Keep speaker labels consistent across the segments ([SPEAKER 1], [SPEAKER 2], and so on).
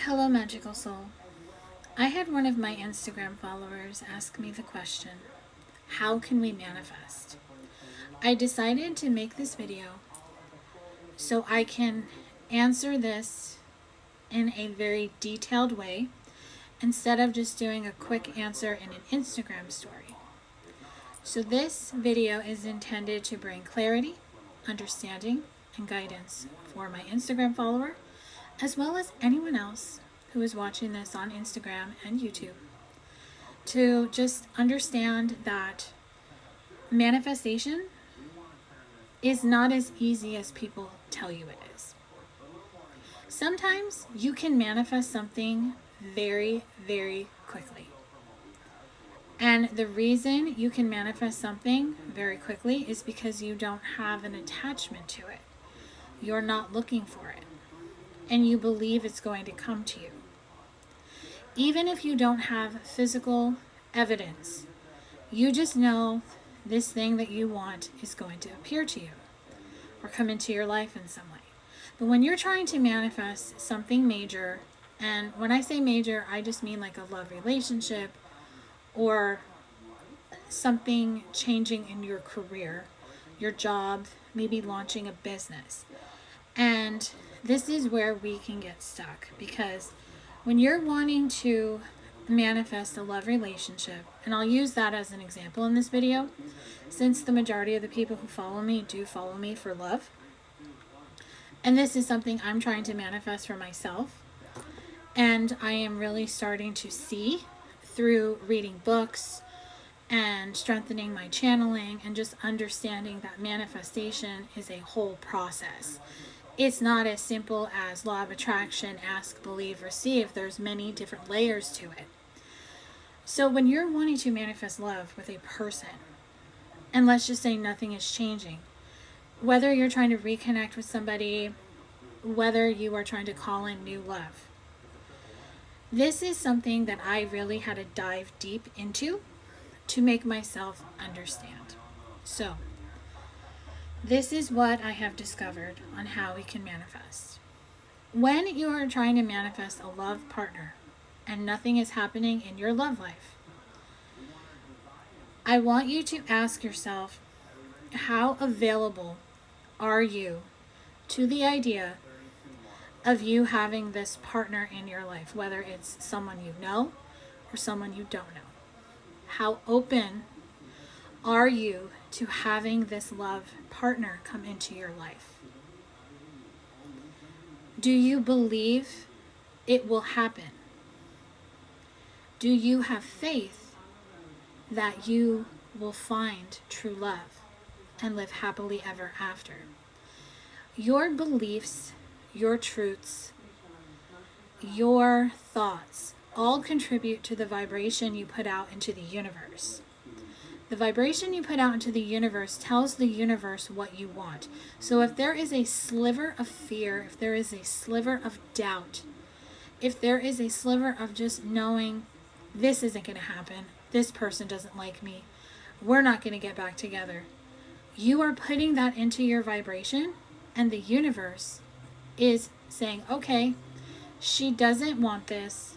[SPEAKER 1] Hello, magical soul. I had one of my Instagram followers ask me the question, how can we manifest? I decided to make this video so I can answer this in a very detailed way instead of just doing a quick answer in an Instagram story. So this video is intended to bring clarity, understanding, and guidance for my Instagram follower, as well as anyone else who is watching this on Instagram and YouTube, to just understand that manifestation is not as easy as people tell you it is. Sometimes you can manifest something very, very quickly. And the reason you can manifest something very quickly is because you don't have an attachment to it. You're not looking for it. And you believe it's going to come to you. Even if you don't have physical evidence, you just know this thing that you want is going to appear to you or come into your life in some way. But when you're trying to manifest something major, and when I say major, I just mean like a love relationship or something changing in your career, your job, maybe launching a business. And this is where we can get stuck, because when you're wanting to manifest a love relationship, and I'll use that as an example in this video, since the majority of the people who follow me do follow me for love. And this is something I'm trying to manifest for myself. And I am really starting to see through reading books and strengthening my channeling and just understanding that manifestation is a whole process. It's not as simple as law of attraction, ask, believe, receive. There's many different layers to it. So when you're wanting to manifest love with a person, and let's just say nothing is changing, whether you're trying to reconnect with somebody, whether you are trying to call in new love, this is something that I really had to dive deep into to make myself understand. So this is what I have discovered on how we can manifest. When you are trying to manifest a love partner and nothing is happening in your love life, I want you to ask yourself, how available are you to the idea of you having this partner in your life, whether it's someone you know or someone you don't know? How open are you to having this love partner come into your life? Do you believe it will happen? Do you have faith that you will find true love and live happily ever after? Your beliefs, your truths, your thoughts all contribute to the vibration you put out into the universe. The vibration you put out into the universe tells the universe what you want. So if there is a sliver of fear, if there is a sliver of doubt, if there is a sliver of just knowing this isn't going to happen, this person doesn't like me, we're not going to get back together, you are putting that into your vibration, and the universe is saying, okay, she doesn't want this.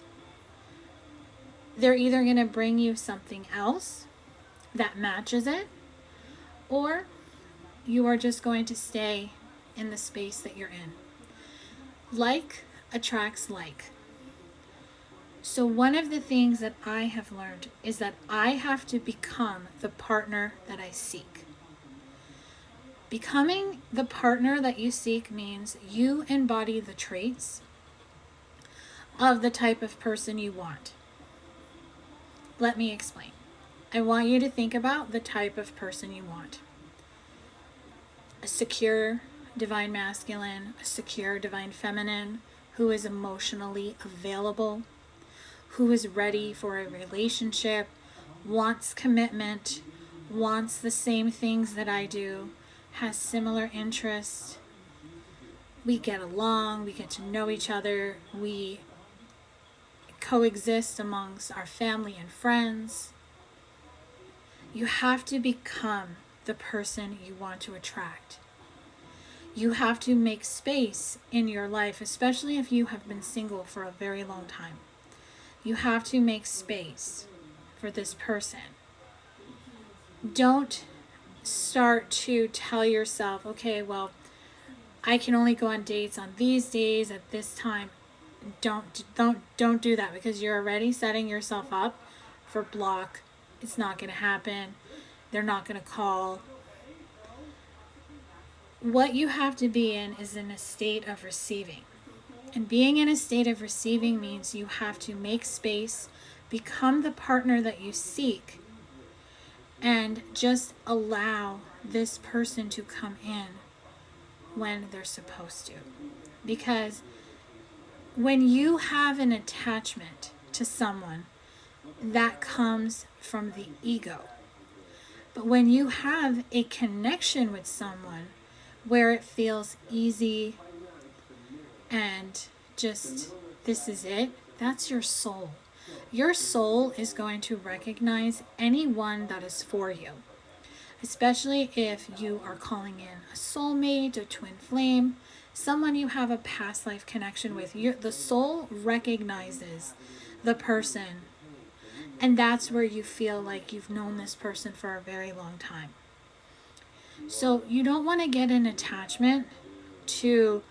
[SPEAKER 1] They're either going to bring you something else that matches it, or you are just going to stay in the space that you're in. Like attracts like. So one of the things that I have learned is that I have to become the partner that I seek. Becoming the partner that you seek means you embody the traits of the type of person you want. Let me explain. I want you to think about the type of person you want. A secure divine masculine, a secure divine feminine, who is emotionally available, who is ready for a relationship, wants commitment, wants the same things that I do, has similar interests. We get along, we get to know each other, we coexist amongst our family and friends. You have to become the person you want to attract. You have to make space in your life, especially if you have been single for a very long time. You have to make space for this person. Don't start to tell yourself, okay, well, I can only go on dates on these days at this time. Don't do that, because you're already setting yourself up for block. It's not going to happen. They're not going to call. What you have to be in is in a state of receiving. And being in a state of receiving means you have to make space, become the partner that you seek, and just allow this person to come in when they're supposed to. Because when you have an attachment to someone, that comes from the ego. But when you have a connection with someone where it feels easy and just, this is it, that's your soul. Your soul is going to recognize anyone that is for you, especially if you are calling in a soulmate, a twin flame, someone you have a past life connection with. The soul recognizes the person, and that's where you feel like you've known this person for a very long time. So you don't want to get an attachment to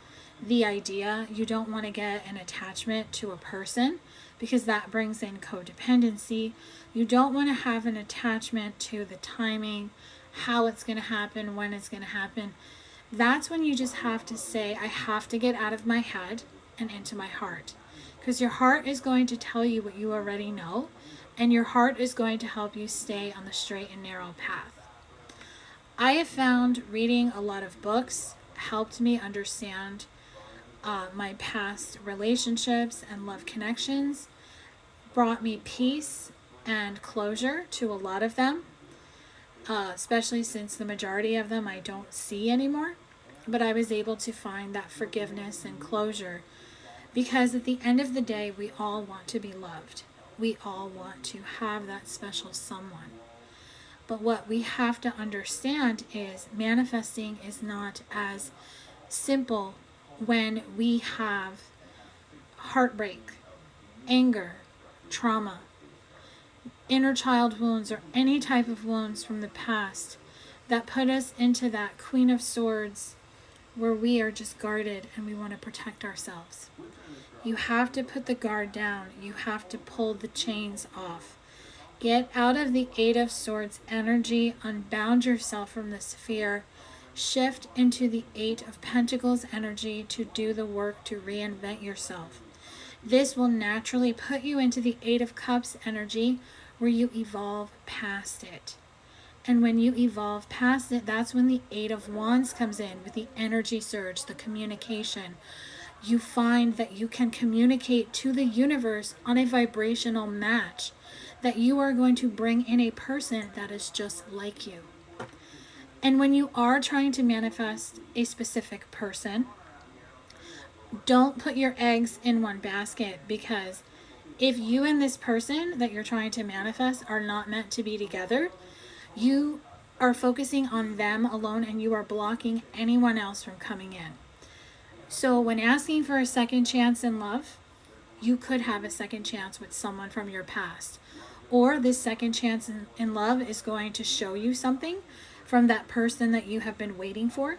[SPEAKER 1] the idea. You don't want to get an attachment to a person, because that brings in codependency. You don't want to have an attachment to the timing, how it's going to happen, when it's going to happen. That's when you just have to say, I have to get out of my head and into my heart. Because your heart is going to tell you what you already know, and your heart is going to help you stay on the straight and narrow path. I have found reading a lot of books helped me understand my past relationships and love connections, brought me peace and closure to a lot of them, especially since the majority of them I don't see anymore. But I was able to find that forgiveness and closure, because at the end of the day, we all want to be loved. We all want to have that special someone. But what we have to understand is manifesting is not as simple when we have heartbreak, anger, trauma, inner child wounds, or any type of wounds from the past that put us into that Queen of Swords where we are just guarded and we want to protect ourselves. You have to put the guard down. You have to pull the chains off. Get out of the Eight of Swords energy, unbound yourself from this fear, shift into the Eight of Pentacles energy to do the work to reinvent yourself. This will naturally put you into the Eight of Cups energy, where you evolve past it. And when you evolve past it, that's when the Eight of Wands comes in with the energy surge, the communication. You find that you can communicate to the universe on a vibrational match, that you are going to bring in a person that is just like you. And when you are trying to manifest a specific person, don't put your eggs in one basket, because if you and this person that you're trying to manifest are not meant to be together, you are focusing on them alone and you are blocking anyone else from coming in. So when asking for a second chance in love, you could have a second chance with someone from your past. Or this second chance in love is going to show you something from that person that you have been waiting for,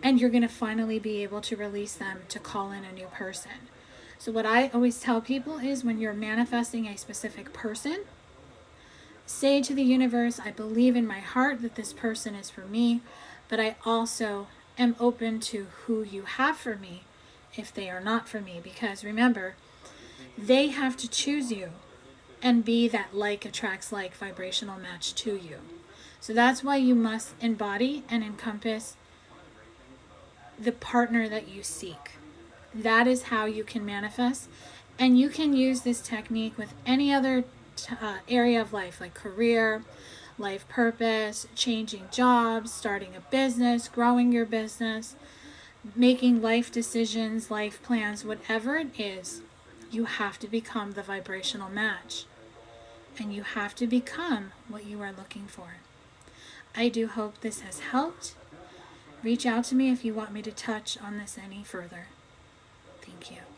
[SPEAKER 1] and you're going to finally be able to release them to call in a new person. So what I always tell people is, when you're manifesting a specific person, say to the universe, I believe in my heart that this person is for me, but I also am open to who you have for me if they are not for me. Because remember, they have to choose you and be that like attracts like vibrational match to you. So that's why you must embody and encompass the partner that you seek. That is how you can manifest. And you can use this technique with any other area of life, like career, life purpose, changing jobs, starting a business, growing your business, making life decisions, life plans, whatever it is. You have to become the vibrational match. And you have to become what you are looking for. I do hope this has helped. Reach out to me if you want me to touch on this any further. Thank you.